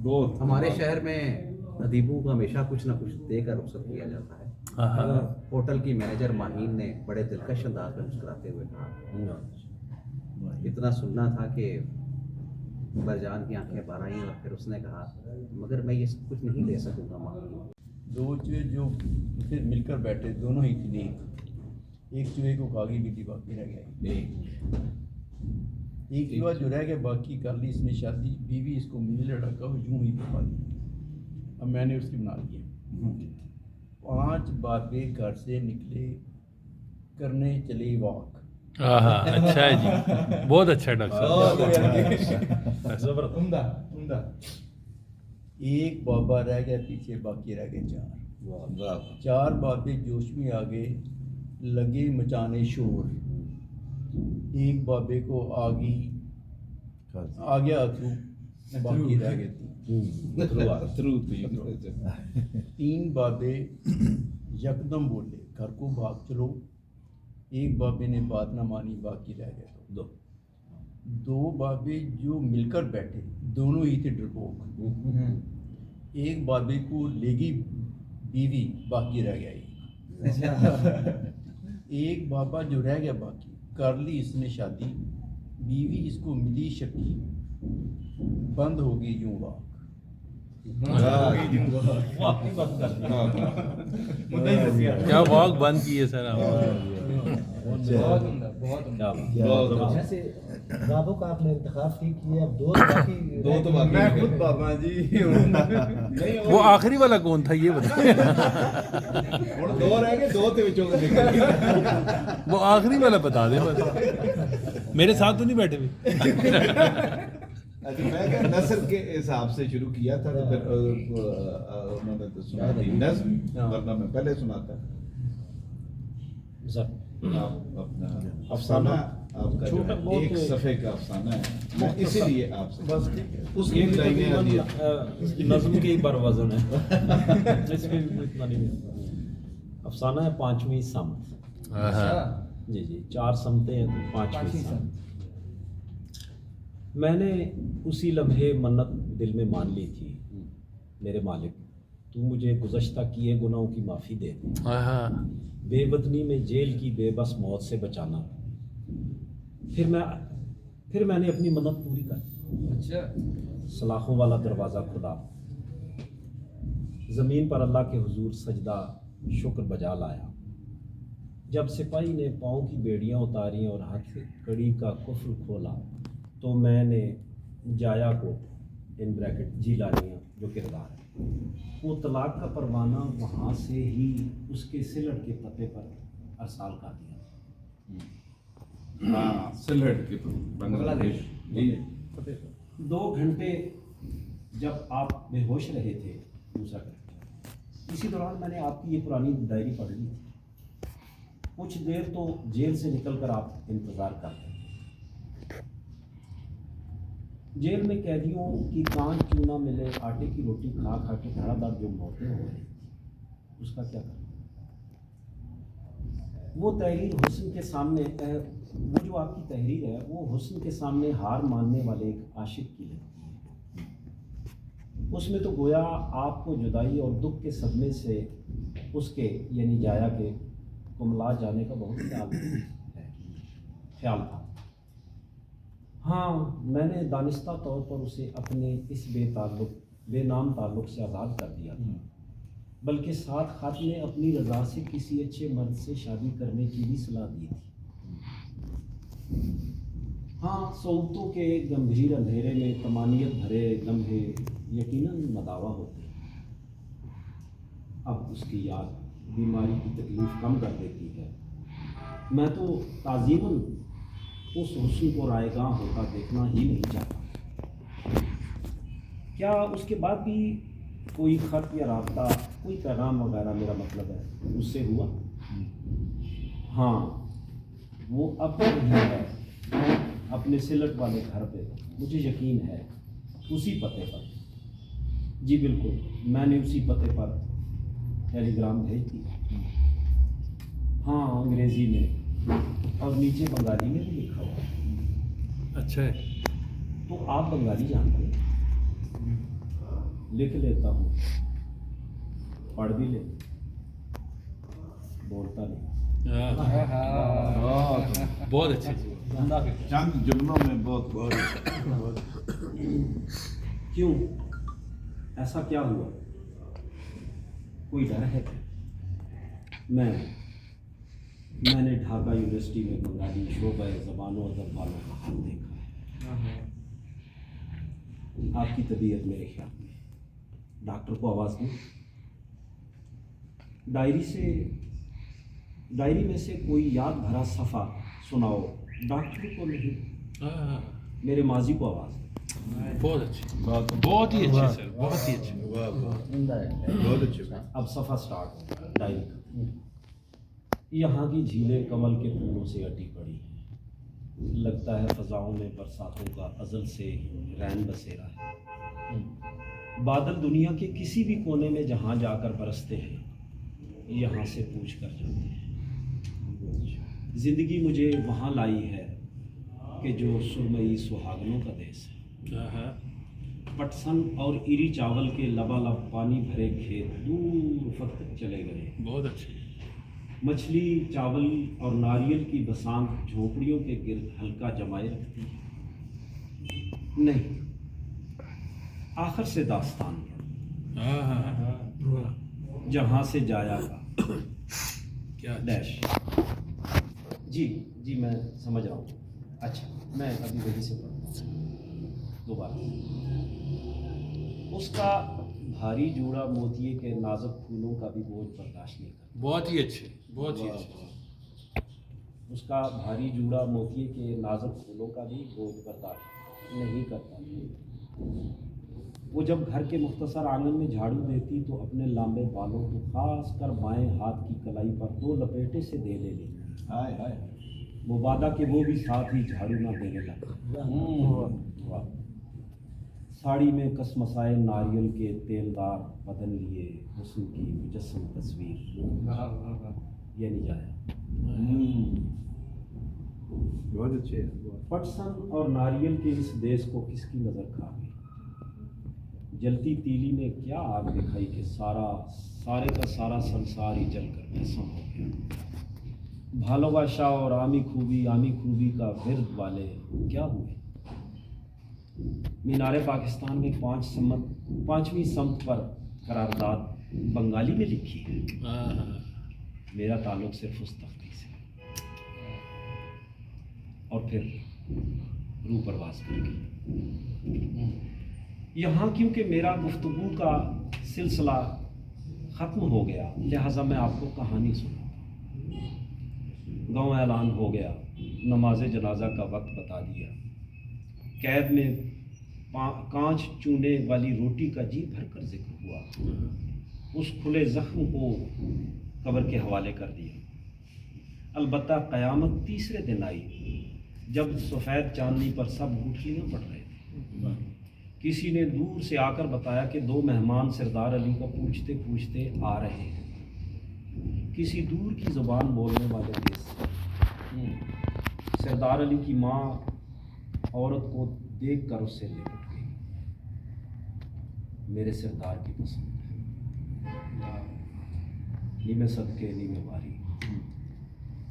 بہت ہمارے شہر میں ادیبوں کو ہمیشہ کچھ نہ کچھ دے کر رخصت کیا جاتا ہے. ہوٹل کی مینیجر ماہین نے بڑے دلکش انداز میں مسکراتے ہوئے کہا. اتنا سننا تھا کہ برجان کی آنکھیں بھر آئیں اور پھر اس نے کہا مگر میں یہ سب کچھ نہیں دے سکوں گا ماہین. دو چوہے جو پھر مل کر بیٹھے دونوں ہی تھے نیک. ایک چوہے کو کھاگی بیٹی باقی رہ گیا. ایک چوہا جو رہ گیا باقی کر لی اس نے شادی, بیوی اس کو ملی لڑکا ہو یوں ہی پا دی. اب میں نے اس کی بنا لیا. 5 بابے گھر سے نکلے کرنے چلے واک. اچھا ہے جی, بہت اچھا ڈاکٹر صاحب. عمدہ. ایک بابا رہ گیا پیچھے باقی رہ گئے 4. 4 بابے جوش میں آ گئے لگے مچانے شور. ایک بابے کو آ گیا اترو باقی رہ گئے 3 بابے یکدم بولے گھر کو بھاگ چلو. ایک بابے نے بات نہ مانی باقی رہ گئے 2 بابے جو مل کر بیٹھے دونوں ہی تھے ڈرپوک. ایک بابے کو لے گی بیوی باقی رہ گیا. ایک بابا جو رہ گیا باقی کر لی اس نے شادی, بیوی اس کو ملی شکی بند ہوگی یوں واک. کیا واک بند کی ہے سر. ویسے بابوں کا آپ نے انتخاب ٹھیک کیا. اب 2 تو باقی میں خود بابا جی. وہ آخری والا کون تھا یہ بتائیں. 2 رہ گئے 2 تے وچوں وہ آخری والا بتا دیں بس, میرے ساتھ تو نہیں بیٹھے ہوئے. میں نثر کے حساب سے شروع کیا تھا تو پھر انہوں نے تو سنا دی نظم, ورنہ میں پہلے سناتا. آپ اپنا افسانہ آپ کا جو ہے 1 صفحے کا افسانہ ہے, میں اسی لیے آپ سے بس اس کی نظم کے ہی بر وزن ہے, اس میں بھی اتنا نہیں ہے. افسانہ ہے 5ویں سمت. جی 4 سمتیں ہیں تو 5ویں سمت. میں نے اسی لمحے منت دل میں مان لی تھی, میرے مالک تو مجھے گزشتہ کیے گناہوں کی معافی دے دے. بے وطنی میں جیل کی بے بس موت سے بچانا. پھر میں نے اپنی منت پوری کر دی. سلاخوں والا دروازہ کھلا, زمین پر اللہ کے حضور سجدہ شکر بجا لایا. جب سپاہی نے پاؤں کی بیڑیاں اتاری اور ہاتھ کڑی کا قفل کھولا تو میں نے جایا کو ان بریکٹ جی لانیاں جو کردار ہے وہ طلاق کا پروانہ وہاں سے ہی اس کے سلٹ کے پتے پر ارسال کر دیا. سلٹ کے بنگلہ دیش. 2 گھنٹے جب آپ بے ہوش رہے تھے دوسرا گھنٹہ, اسی دوران میں نے آپ کی یہ پرانی ڈائری پڑھ لی تھی. کچھ دیر تو جیل سے نکل کر آپ انتظار کرتے. جیل میں قیدیوں کی کان کیوں نہ ملے, آٹے کی روٹی کھا کھا کے دھڑا دھڑ جو موتیں ہو رہی تھی اس کا کیا کرنا. وہ تحریر حسن کے سامنے, وہ جو آپ کی تحریر ہے وہ حسن کے سامنے ہار ماننے والے ایک عاشق کی لگتی ہے. اس میں تو گویا آپ کو جدائی اور دکھ کے صدمے سے اس کے یعنی جایا کے کملا جانے کا بہت خیال تھا. ہاں میں نے دانستہ طور پر اسے اپنے اس بے نام تعلق سے آزاد کر دیا تھا, بلکہ ساتھ خط نے اپنی رضا سے کسی اچھے مرد سے شادی کرنے کی بھی صلاح دی تھی. ہاں صعوبتوں کے گمبھیر اندھیرے میں تمانیت بھرے لمحے یقیناً مداوا ہوتے ہیں. اب اس کی یاد بیماری کی تکلیف کم کر دیتی ہے. میں تو تعظیماً اس حسن کو رائے گاہ ہوتا دیکھنا ہی نہیں چاہتا. کیا اس کے بعد بھی کوئی خط یا رابطہ, کوئی پیغام وغیرہ میرا مطلب ہے اس سے ہوا؟ ہاں وہ اب نہیں ہے اپنے سلٹ والے گھر پہ, مجھے یقین ہے اسی پتے پر. جی بالکل, میں نے اسی پتے پر ٹیلی گرام بھیج دی. ہاں انگریزی میں اور نیچے بنگالی میں بھی لکھا ہوا. اچھا ہے. تو آپ بنگالی جانتے ہیں؟ لکھ لیتا ہوں, پڑھ بھی لیتا, بولتا نہیں. بہت اچھے. چند جملوں میں بہت کیوں؟ ایسا کیا ہوا؟ کوئی ڈر ہے کیا؟ میں نے ڈھاکہ یونیورسٹی میں بنگالی شعبہ زبان و ادب والوں کا حال دیکھا ہے. آپ کی طبیعت میرے خیال میں, ڈاکٹر کو آواز دوں, ڈائری میں سے کوئی یاد بھرا صفحہ سناؤ. ڈاکٹر کو نہیں, میرے ماضی کو آواز دو. بہت اچھے, بہت ہی اچھے سر, بہت ہی اچھے. بہت اچھے. اب صفحہ سٹارٹ ڈائری کا. یہاں کی جھیلیں کمل کے پھولوں سے اٹی پڑی ہیں, لگتا ہے فضاؤں میں برساتوں کا ازل سے رین بسیرا ہے. بادل دنیا کے کسی بھی کونے میں جہاں جا کر برستے ہیں, یہاں سے پوچھ کر جاتے ہیں. زندگی مجھے وہاں لائی ہے کہ جو سرمئی سہاگنوں کا دیس ہے. پٹسن اور ایری چاول کے لبالب پانی بھرے کھیت دور افق تک چلے گئے. بہت اچھے. مچھلی چاول اور ناریل کی بسانگ جھونپڑیوں کے گرد ہلکا جمائے رکھتی ہے. نہیں, آخر سے داستان جہاں سے جایا کا کیا ڈیش. جی میں سمجھ رہا ہوں. اچھا, میں ابھی وہی سے پڑھوں دوبارہ. اس کا بھاری جوڑا موتیے کے نازک پھولوں کا بھی بوجھ برداشت نہیں کرتا. بہت ہی اچھے, بہت ہی اچھے. اس کا بھاری جوڑا موتیے کے نازک پھولوں کا بھی بوجھ برداشت نہیں کرتا. وہ جب گھر کے مختصر آنگن میں جھاڑو دیتی تو اپنے لامبے بالوں کو خاص کر بائیں ہاتھ کی کلائی پر 2 لپیٹے سے دے لیتی. مبادہ کہ وہ بھی ساتھ ہی جھاڑو نہ دینے لگا. ساڑی میں کسمسائے ناریل کے تیلدار بدن لیے حسن کی مجسم تصویر. یہ نہیں جایا. بہت اچھے. پٹسن اور ناریل کے اس دیس کو کس کی نظر کھا گئی؟ جلتی تیلی نے کیا آگ دکھائی کہ سارے کا سارا سنسار ہی جل کر بھسم ہو گیا. بھالوا شاہ اور عامی خوبی کا ورد والے کیا ہوئے؟ مینار پاکستان میں 5ویں سمت پر قرارداد بنگالی میں لکھی ہے. میرا تعلق صرف اس تختی سے, اور پھر روح پرواز کر گئی. یہاں کیونکہ میرا گفتگو کا سلسلہ ختم ہو گیا, لہٰذا میں آپ کو کہانی سناتا ہوں. گاؤں اعلان ہو گیا, نماز جنازہ کا وقت بتا دیا. قید میں کانچ چونے والی روٹی کا جی بھر کر ذکر ہوا. اس کھلے زخم کو قبر کے حوالے کر دیا. البتہ قیامت تیسرے دن آئی جب سفید چاندنی پر سب گٹھلیاں پڑ رہے تھے. کسی نے دور سے آ کر بتایا کہ 2 مہمان سردار علی کو پوچھتے پوچھتے آ رہے ہیں. کسی دور کی زبان بولنے والے دیس سے. سردار علی کی ماں عورت کو دیکھ کر اس سے لپٹ گئی. میرے سردار کی پسند ہے, نی میں صدقے نی میں باری,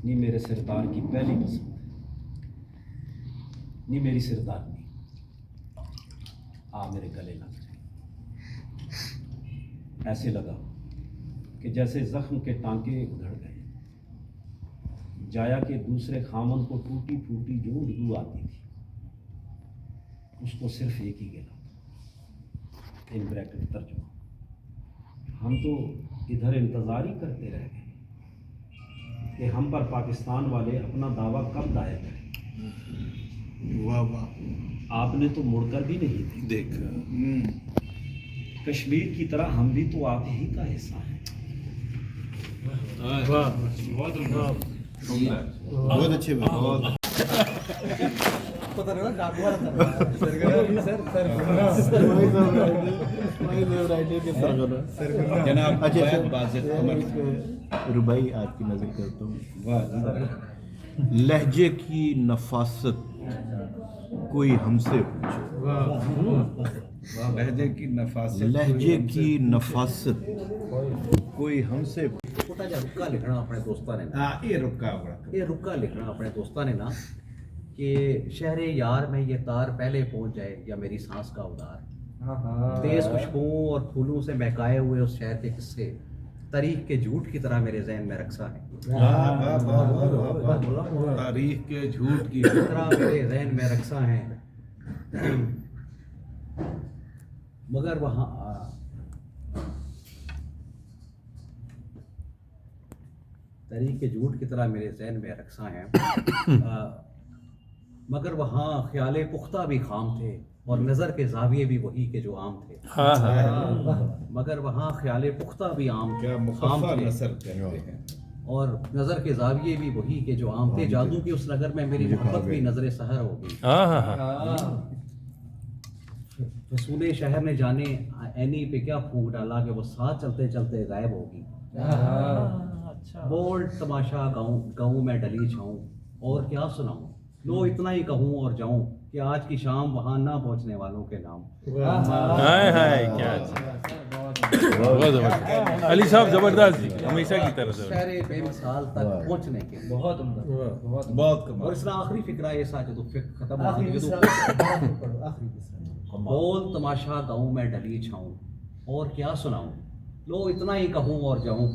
نی میرے سردار کی پہلی پسند ہے, نی میری سردارنی آ میرے گلے لگ جائے. ایسے لگا کہ جیسے زخم کے ٹانکے ادھڑ گئے. جایا کہ دوسرے خامن کو ٹوٹی پھوٹی جو اردو آتی تھی اس کو صرف ایک ہی گلا تھا, ان بریکٹ ترجمہ. ہم تو ادھر انتظار ہی کرتے رہ گئے کہ ہم پر پاکستان والے اپنا دعویٰ کب دائر کریں. واہ واہ. آپ نے تو مڑ کر بھی نہیں دیکھا. کشمیر کی طرح ہم بھی تو آپ ہی کا حصہ ہیں. بہت اچھے. بہت جناب ربائی آپ کی نظر کرتا ہوں. لہجے کی نفاست کوئی ہم سے پوچھے, لہجے کی نفاست لہجے کی نفاست کوئی ہم سے چھوٹا جہا رکا لکھنا اپنے دوستاں نے نا، ہاں یہ رکا بڑا یہ رکا لکھنا اپنے دوستاں نے نا کہ شہر یار میں یہ تار پہلے پہنچ جائے یا میری سانس کا ادار، تیز خوشبوؤں اور پھولوں سے مہکائے ہوئے اس شہر کے قصے تاریخ کے جھوٹ کی طرح میرے ذہن میں رقصہ ہے، تاریخ کے جھوٹ کی طرح میرے ذہن میں رقصہ ہیں، مگر وہاں تاریخ کے جھوٹ کی طرح میرے ذہن میں رقصہ ہیں، مگر وہاں خیال پختہ بھی خام تھے اور نظر کے زاویے بھی وہی کے جو عام تھے، مگر وہاں خیال پختہ بھی عام کیا خام مخفف تھے نثر کہتے ہیں، اور نظر کے زاویے بھی وہی کے جو عام تھے، جادو کی اس نگر میں میری محبت بھی نظر سحر ہو گئی، رسول شہر نے جانے اینی پہ کیا پھونک ڈالا کہ وہ ساتھ چلتے چلتے غائب ہوگی، بول تماشا گاؤں میں ڈلی چھاؤں اور کیا سناؤں، لو اتنا ہی کہوں اور جاؤں کہ آج کی شام وہاں نہ پہنچنے والوں کے نام۔ ہائے ہائے کیا بہت زبردست علی صاحب، زبردست جی، ہمیشہ کی طرح سے شہر بے مثال تک پہنچنے کے لیے بہت عمدہ، بہت اور کمال۔ اس طرح آخری فکرہ یہ سا جو ختم ہو آخری گئی، مصرع آخری مصرع بول تماشا گاؤں میں ڈلی چھاؤں اور کیا سناؤں، لو اتنا ہی کہوں اور جاؤں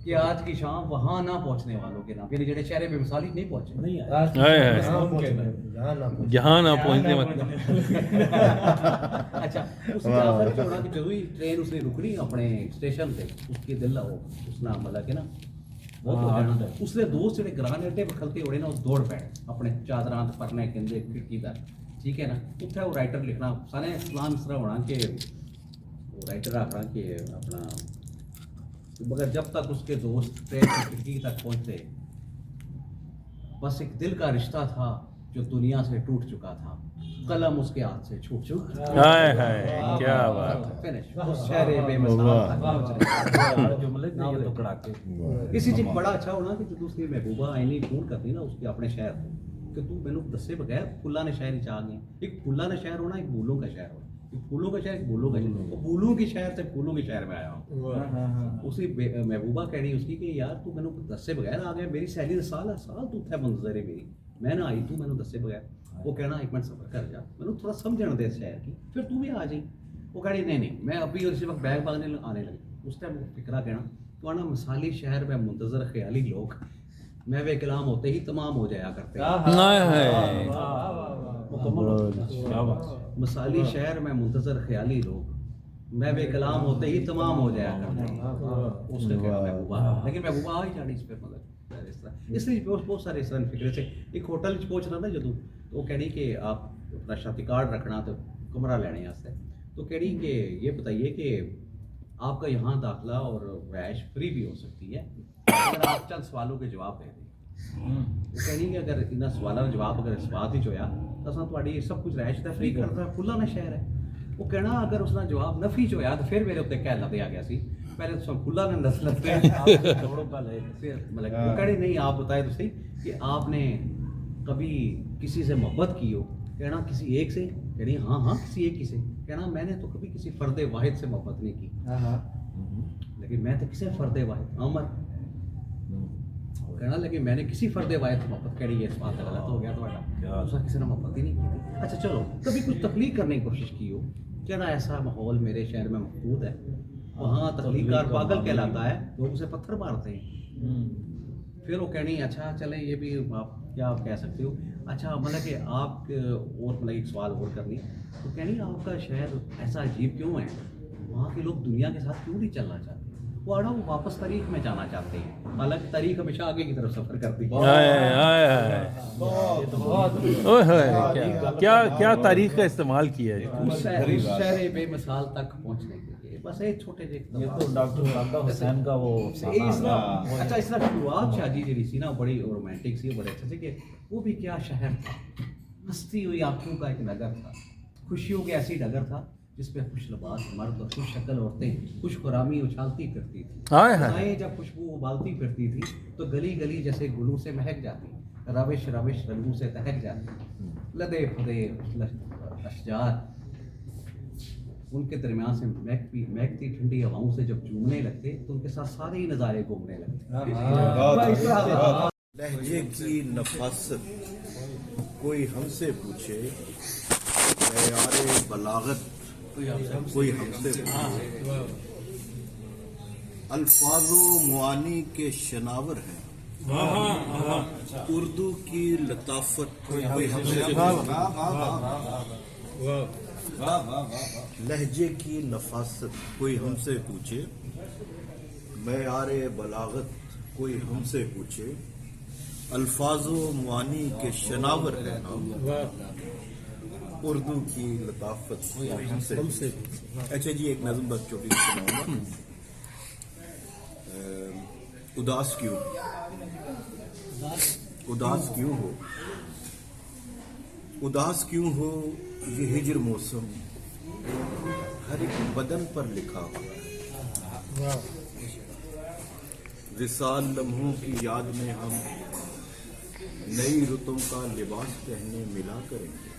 کہ آج کی شام وہاں نہ پہنچنے والوں کے نام، یعنی جڑے شہر بے مثالی نہیں پہنچے، نہیں ہائے ہائے جہاں نہ پہنچنے مطلب اچھا اس کے آخر جو ہونا کہ جدو ہی ٹرین اس نے رکنی اپنے اسٹیشن پہ، اس کے دل اس نے مطلب کہ نا بہت ہو جانا، اس نے دوست جڑے گرانے بکھلتے ہوئے نا وہ دوڑ پے اپنے چادراں پرنے کندے کھڑکی دا، ٹھیک ہے نا، اتنے وہ رائٹر لکھنا سارے اسلام اس طرح ہونا کہ وہ رائٹر آخنا کہ اپنا، مگر جب تک اس کے دوست ٹرین کی کھڑکی تک پہنچتے، بس ایک دل کا رشتہ تھا جو دنیا سے ٹوٹ چکا تھا، قلم اس کے ہاتھ سے چھوٹ چکا تھا، ہائے ہائے کیا بات ہے، فنش شہر بے مثال تک پہنچنے جملے میں یہ ٹکڑا کے کسی چیز بڑا اچھا ہونا کہ جو دوسری محبوبہ آئینی فون کرتی نا اس کے اپنے شہر کہ تو میں نے دسے بغیر پھلا نے شہر چاہ گئے، ایک پھلا نے شہر ہونا، ایک بولوں کا شہر ہونا، ایک پھولوں کا شہر، ایک بولوں کا شہر، وہ بولوں کی شہر سے پھولوں کے شہر میں آیا ہوں، اسی محبوبہ کہنی اس کی کہ یار تو میں نے دسے بغیر آ گیا، میری سہیلی سال تو تھا منظر میری، میں نہ آئی تو میں نے دسے بغیر، وہ کہنا ایک منٹ صبر کر جا، میں نے تھوڑا سمجھنا دے شہر کی، پھر تو بھی آ جائیں، وہ کہنی نہیں میں ابھی اسی وقت بیگ باغنے آنے لگی، اس ٹائم فکرہ کہنا تو آنا مثالی شہر میں منتظر خیالی لوگ میں وہ کلام ہوتے ہی تمام ہو جایا کرتے ہائے ہائے مثالی شہر میں منتظر خیالی لوگ میں بے کلام ہوتے ہی تمام ہو جایا کرتے ہیں، اس نے کہا محبوبہ، لیکن محبوبہ آ ہی جاڑی اس پہ مطلب اس طرح، اس لیے بہت سارے اس طرح فکرے سے ایک ہوٹل پہنچنا تھا جدوں تو وہ کہنی کہ آپ اپنا شاتی کارڈ رکھنا تو کمرہ لینے واسطے، تو کہنی کہ یہ بتائیے کہ آپ کا یہاں داخلہ اور رہائش فری بھی ہو سکتی ہے اگر آپ چند سوالوں کے جواب دیں دیں، وہ کہنی کہ اگر ان سوالوں کا جواب اگر اس بات ہی جو ہے تو تھوڑی سب کچھ رہائش تو فری کرتا ہے، کھلا نہ شہر ہے، وہ کہنا اگر اس نے جواب نفی جو ہے تو پھر میرے اتنے کہہ لگے آ گیا سی، پہلے تو کھلا نے دس لگتے مطلب وہ کہنے نہیں آپ بتائے تو صحیح کہ آپ نے کبھی کسی سے محبت کی ہو، کہنا کسی ایک سے، کہنی ہاں کسی ایک ہی سے، کہنا میں نے تو کبھی کسی فرد واحد سے محبت نہیں کی، لیکن میں تو کسی فرد واحد عمر، کہنا لیکن میں نے کسی فرد واحد سے محبت کری، یہ اس بات غلط ہو گیا تھوڑا، دوسرا کسی نے محبت ہی نہیں کی تھی، اچھا چلو کبھی کچھ تخلیق کرنے کی کوشش کی ہو، کہنا ایسا ماحول میرے شہر میں موجود ہے، وہاں تخلیق کار پاگل کہلاتا ہے، لوگ اسے پتھر مارتے ہیں، پھر وہ کہنی اچھا چلیں یہ بھی آپ کیا آپ کہہ سکتے ہو، اچھا مطلب کہ آپ اور مطلب ایک سوال اور کرنی تو کہنی آپ کا شہر ایسا عجیب کیوں ہے، وہاں کے لوگ دنیا کے ساتھ کیوں نہیں چلنا چاہتے، وہ آڑا وہ واپس تاریخ میں جانا چاہتے ہیں، حالانکہ تاریخ ہمیشہ آگے کی طرف سفر کرتی ہے، کیا تاریخ کا استعمال کیا ہے شہر بے مثال تک پہنچنے کے لیے، بس ایک چھوٹے جے یہ تو ڈاکٹر راندہ حسین کا وہ اچھا اس طرح شروعات شادی جی سی نا بڑی رومانٹک سی، بڑے اچھے سے کہ وہ بھی کیا شہر تھا، ہستی ہوئی آنکھوں کا ایک نگر تھا، خوشیوں کے ایسی ڈگر تھا جس پہ خوش لباس مرد اور خوش شکل عورتیں خوش خرامی اچھالتی پھرتی تھی، فضائیں جب خوشبو ابالتی پھرتی تھی تو گلی گلی جیسے گلوں سے مہک جاتی، روش روش رنگوں سے تہک جاتی، لدے پھدے اشجار ان کے درمیان سے مہکتی ٹھنڈی ہواؤں سے جب چومنے لگتے تو ان کے ساتھ سارے ہی نظارے گھومنے لگتے. لہجے کی نفاست کوئی ہم سے پوچھے، معیار بلاغت کوئی ہم سے پوچھے، الفاظ و معانی کے شناور ہیں، اردو کی لطافت کوئی ہم سے لہجے کی نفاست کوئی ہم سے پوچھے، معیار بلاغت کوئی ہم سے پوچھے، الفاظ و معانی کے شناور ہیں ہم، اردو کی لطافت کوئی ہم سے پوچھے. اچھا جی، ایک نظم بس چھوٹی سی سناؤں گا. اداس کیوں ہو، اداس کیوں ہو یہ ہجر موسم، ہر ایک بدن پر لکھا ہوا ہے. وصال لمحوں کی یاد میں ہم نئی رتوں کا لباس پہنے ملا کریں گے.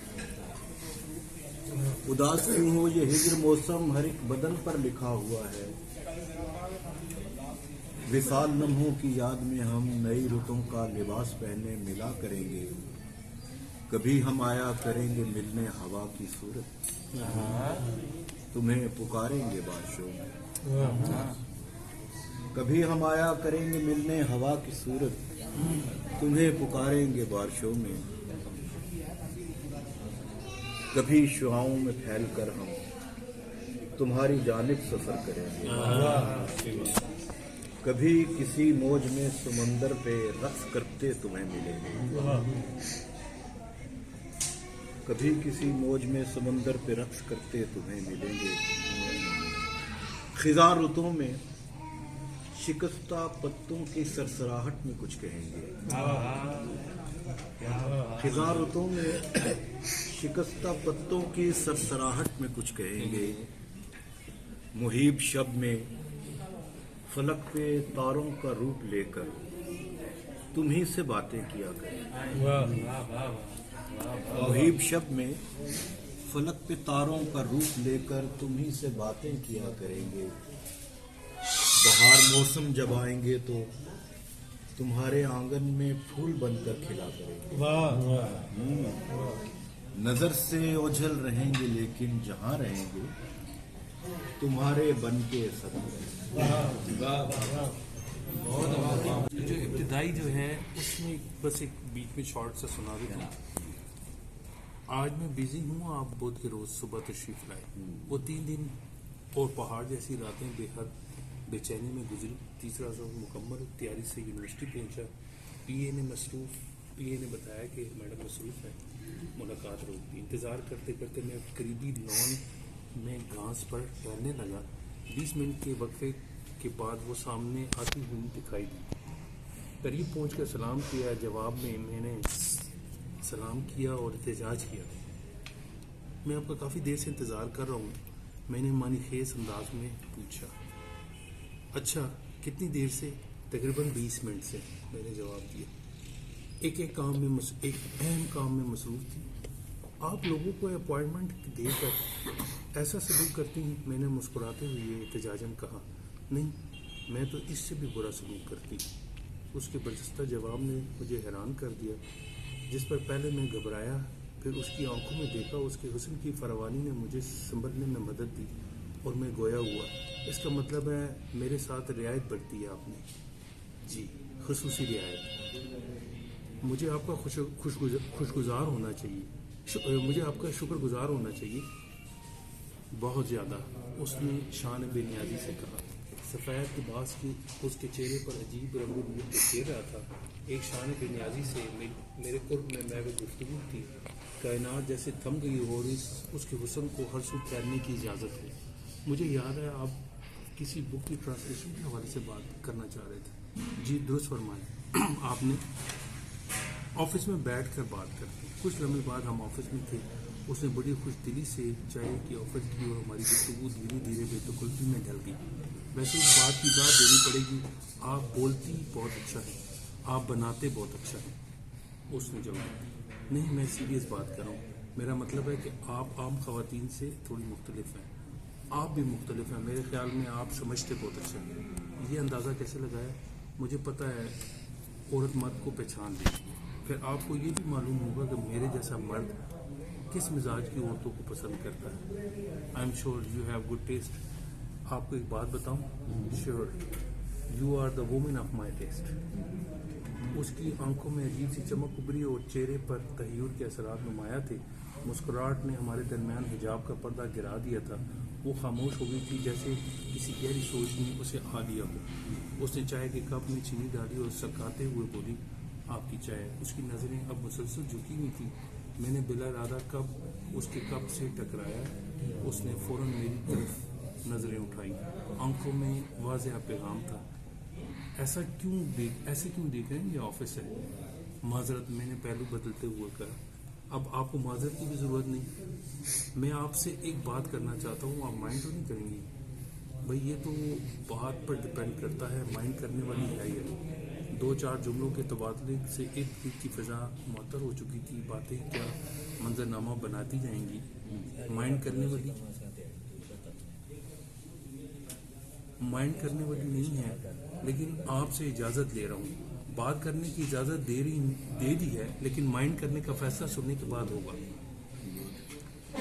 اداس کیوں ہو یہ ہجر موسم، ہر ایک بدن پر لکھا ہوا ہے. وصال لمحوں کی یاد میں ہم نئی رتوں کا لباس پہنے ملا کریں گے. کبھی ہم آیا کریں گے ملنے ہوا کی صورت، تمہیں پکاریں گے بارشوں میں. کبھی ہم آیا کریں گے ملنے ہوا کی صورت، تمہیں پکاریں گے بارشوں میں. کبھی شعاؤں میں پھیل کر ہم تمہاری جانب سفر کریں گے. کبھی کسی موج میں سمندر پہ رقص کرتے تمہیں ملیں گے. کبھی کسی موج میں سمندر پہ رقص کرتے تمہیں ملیں گے. خزاں رتوں میں شکستہ پتوں کی سرسراہٹ میں کچھ کہیں گے. خزاں رتوں میں شکستہ پتوں کی سرسراہٹ میں کچھ کہیں گے. مہیب شب میں فلک پہ تاروں کا روپ لے کر تم ہی سے باتیں کیا کریں. مہیب شب میں فلک پہ تاروں کا روپ لے کر تم ہی سے باتیں کیا کریں گے. بہار موسم جب آئیں گے تو تمہارے آنگن میں پھول بن کر کھلا کریں گے. نظر سے اوجھل رہیں گے لیکن جہاں رہیں گے تمہارے بن کے سب. جو ابتدائی جو ہے اس میں بس ایک بیچ میں شارٹ سا سنا دیتا ہوں. آج میں بیزی ہوں، آپ بدھ کے روز صبح تشریف لائے. وہ 3 دن اور پہاڑ جیسی راتیں بے حد بے چینی میں گزری. تیسرا روز مکمل تیاری سے یونیورسٹی پہنچا. پی اے نے بتایا کہ میڈم مصروف ہے، ملاقات روک دی. انتظار کرتے کرتے میں قریبی لان میں گھاس پر ٹہلنے لگا. 20 منٹ کے وقفے کے بعد وہ سامنے آتی ہوئی دکھائی دی. قریب پہنچ کر سلام کیا. جواب میں نے سلام کیا اور احتجاج کیا. میں آپ کا کافی دیر سے انتظار کر رہا ہوں. میں نے معنی خیز انداز میں پوچھا. اچھا کتنی دیر سے؟ تقریباً 20 منٹ سے، میں نے جواب دیا. ایک اہم کام میں مصروف تھی. آپ لوگوں کو اپوائنٹمنٹ دے کر ایسا سلوک کرتی ہیں؟ میں نے مسکراتے ہوئے احتجاجاً کہا. نہیں، میں تو اس سے بھی برا سلوک کرتی. اس کے برجستہ جواب نے مجھے حیران کر دیا، جس پر پہلے میں گھبرایا، پھر اس کی آنکھوں میں دیکھا. اس کے حسن کی فراوانی نے مجھے سنبھلنے میں مدد دی اور میں گویا ہوا. اس کا مطلب ہے میرے ساتھ رعایت برتی ہے آپ نے؟ جی، خصوصی رعایت. مجھے آپ کا خوشگزار ہونا چاہیے. مجھے آپ کا شکر گزار ہونا چاہیے. بہت زیادہ، اس نے شان بے نیازی سے کہا. سفید لباس کی اس کے چہرے پر عجیب رنگ بکھیر رہا تھا. ایک شان بے نیازی سے میرے قرب میں محو گفتگو تھی. کائنات جیسے تھم گئی اور اس کے حسن کو ہر سو پھیلنے کی اجازت ہے. مجھے یاد ہے آپ کسی بک کی ٹرانسلیشن کے حوالے سے بات کرنا چاہ رہے تھے. جی درست فرمائیں. آپ نے آفس میں بیٹھ کر بات کرتے. کچھ لمحے بعد ہم آفس میں تھے. اس نے بڑی خوش دلی سے چائے کی آفر کی اور ہماری گفتگو دھیرے دھیرے بے تکلفی میں ڈھل گئی. ویسے اس بات کی داد دینی پڑے گی، آپ بولتی بہت اچھا ہے، آپ بناتے بہت اچھا ہے. اس نے جواب دیا. نہیں، میں سیریس بات کر رہا ہوں. میرا مطلب ہے کہ آپ عام خواتین سے تھوڑی مختلف ہیں. آپ بھی مختلف ہیں. میرے خیال میں آپ سمجھتے بہت اچھے ہیں. یہ اندازہ کیسے لگایا؟ مجھے پتہ ہے عورت مرد کو پہچان لی. پھر آپ کو یہ بھی معلوم ہوگا کہ میرے جیسا مرد کس مزاج کی عورتوں کو پسند کرتا ہے. I am sure you have good taste. آپ کو ایک بات بتاؤں، sure you are the woman of my taste. اس کی آنکھوں میں عجیب سی چمک ابھری اور چہرے پر تغیر کے اثرات نمایاں تھے. مسکراہٹ نے ہمارے درمیان حجاب کا پردہ گرا دیا تھا. وہ خاموش ہو گئی تھی جیسے کسی گہری سوچ نے اسے آ لیا ہو. اس نے چائے کے کپ میں چینی ڈالی اور سکاتے ہوئے بولی، آپ کی چائے. اس کی نظریں اب مسلسل جھکی ہوئی تھیں. میں نے بلا ارادہ کپ اس کے کپ سے ٹکرایا. اس نے فوراً میری طرف نظریں اٹھائی. آنکھوں میں واضح پیغام تھا. ایسے کیوں دیکھ رہے ہیں؟ یہ آفس ہے. معذرت، میں نے پہلو بدلتے ہوئے کہا. اب آپ کو معذرت کی بھی ضرورت نہیں. میں آپ سے ایک بات کرنا چاہتا ہوں، آپ مائنڈ تو نہیں کریں گی؟ بھائی یہ تو بات پر ڈپینڈ کرتا ہے، مائنڈ کرنے والی ہے یہ. 2-4 جملوں کے تبادلے سے ارد گرد کی فضا معطر ہو چکی تھی. باتیں کیا منظرنامہ بناتی جائیں گی. مائنڈ کرنے والی نہیں ہے، لیکن آپ سے اجازت لے رہا ہوں. بات کرنے کی اجازت دے دی ہے، لیکن مائنڈ کرنے کا فیصلہ سننے کے بعد ہوگا.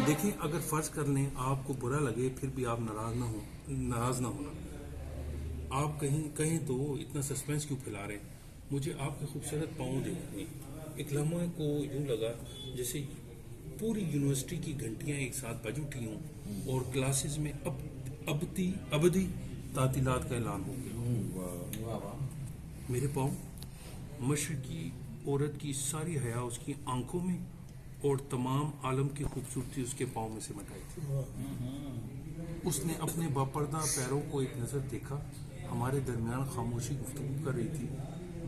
دیکھیں، اگر فرض کر لیں آپ کو برا لگے، پھر بھی آپ ناراض نہ ہونا. آپ کہیں تو اتنا سسپینس کیوں پھیلا رہے ہیں؟ مجھے آپ کے خوبصورت پاؤں دیکھنے ایک لمحے کو یوں لگا جیسے پوری یونیورسٹی کی گھنٹیاں ایک ساتھ بج اٹھی ہوں اور کلاسز میں ابدی تعطیلات کا اعلان ہو گیا. میرے پاؤں، مشرقی عورت کی ساری حیا اس کی آنکھوں میں اور تمام عالم کی خوبصورتی اس کے پاؤں میں سمٹ آئی تھی. اس نے اپنے باپردہ پیروں کو ایک نظر دیکھا. ہمارے درمیان خاموشی گفتگو کر رہی تھی.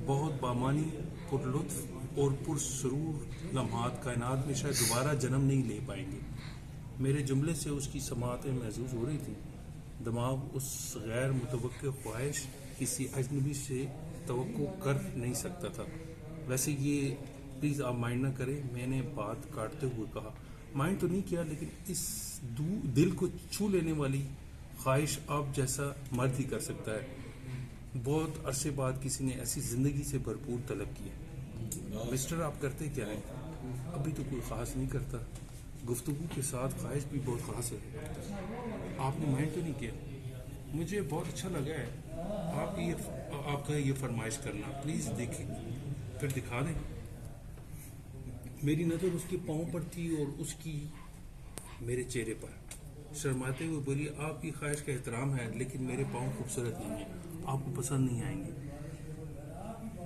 بہت بامانی، پر لطف اور پرسرور لمحات کائنات میں شاید دوبارہ جنم نہیں لے پائیں گے. میرے جملے سے اس کی سماعتیں محظوظ ہو رہی تھیں. دماغ اس غیر متوقع خواہش کسی اجنبی سے توقع کر نہیں سکتا تھا. ویسے یہ پلیز آپ مائنڈ نہ کریں، میں نے بات کاٹتے ہوئے کہا. مائنڈ تو نہیں کیا، لیکن اس دل کو چھو لینے والی خواہش آپ جیسا مرد ہی کر سکتا ہے. بہت عرصے بعد کسی نے ایسی زندگی سے بھرپور طلب کی ہے. مسٹر، آپ کرتے کیا ہیں؟ ابھی تو کوئی خاص نہیں کرتا. گفتگو کے ساتھ خواہش بھی بہت خاص ہے. آپ نے مائنڈ تو نہیں کیا؟ مجھے بہت اچھا لگا ہے آپ کا یہ فرمائش کرنا. پلیز دیکھیں، پھر دکھا دیں. میری نظر اس کے پاؤں پر تھی اور اس کی میرے چہرے پر. شرماتے ہوئے بولی، آپ کی خواہش کا احترام ہے، لیکن میرے پاؤں خوبصورت نہیں ہیں، آپ کو پسند نہیں آئیں گے.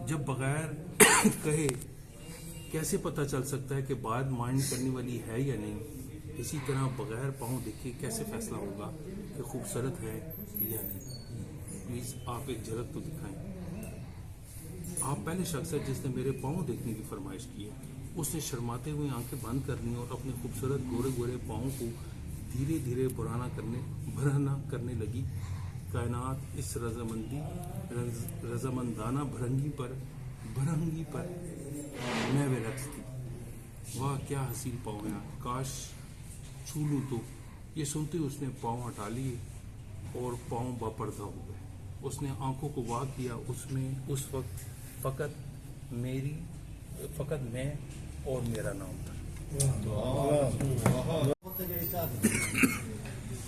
جب بغیر کہے کیسے پتہ چل سکتا ہے کہ بات مائنڈ کرنے والی ہے یا نہیں؟ اسی طرح بغیر پاؤں دیکھے کیسے فیصلہ ہوگا کہ خوبصورت ہے یا نہیں؟ پلیز آپ ایک جھلک تو دکھائیں. آپ پہلے شخص ہے جس نے میرے پاؤں دیکھنے کی فرمائش کی ہے. اس نے شرماتے ہوئے آنکھیں بند کر لیں اور اپنے خوبصورت گورے گورے پاؤں کو دھیرے دھیرے بھرانا کرنے لگی. کائنات اس رضامندانہ بھرنگی پر محو رقص تھی. واہ کیا حسین پاؤں ہیں، کاش چھو لوں تو. یہ سنتے اس نے پاؤں ہٹا لیے اور پاؤں باپردہ ہو گئے. اس نے آنکھوں کو واہ کیا. اس وقت فقط میں اور میرا نام تھا.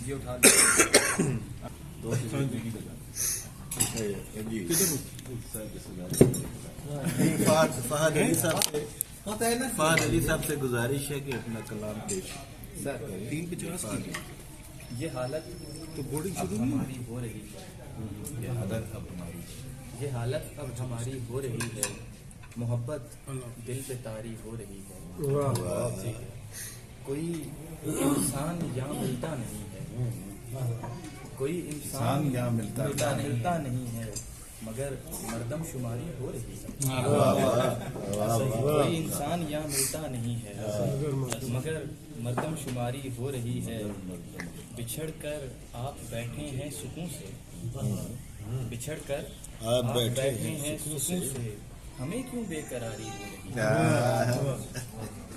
یہ اٹھا فہد علی صاحب سے گزارش ہے کہ اپنا کلام پیش. 350 کی یہ حالت تو بورڈنگ اب شروع نہیں ہماری ہو رہی ہے. یہ حالت اب ہماری ہو رہی ہے. محبت دل پہ طاری ہو رہی ہے. کوئی انسان یہاں ملتا نہیں ہے. کوئی انسان یہاں ملتا نہیں ہے، مگر مردم شماری ہو رہی ہے. کوئی انسان یہاں ملتا نہیں ہے، مگر مردم شماری ہو رہی ہے. بچھڑ کر آپ بیٹھے ہیں سکون سے، بچھڑ کر آپ بیٹھے ہیں سکون سے. ہمیں کیوں بے قراری ہو رہی ہے؟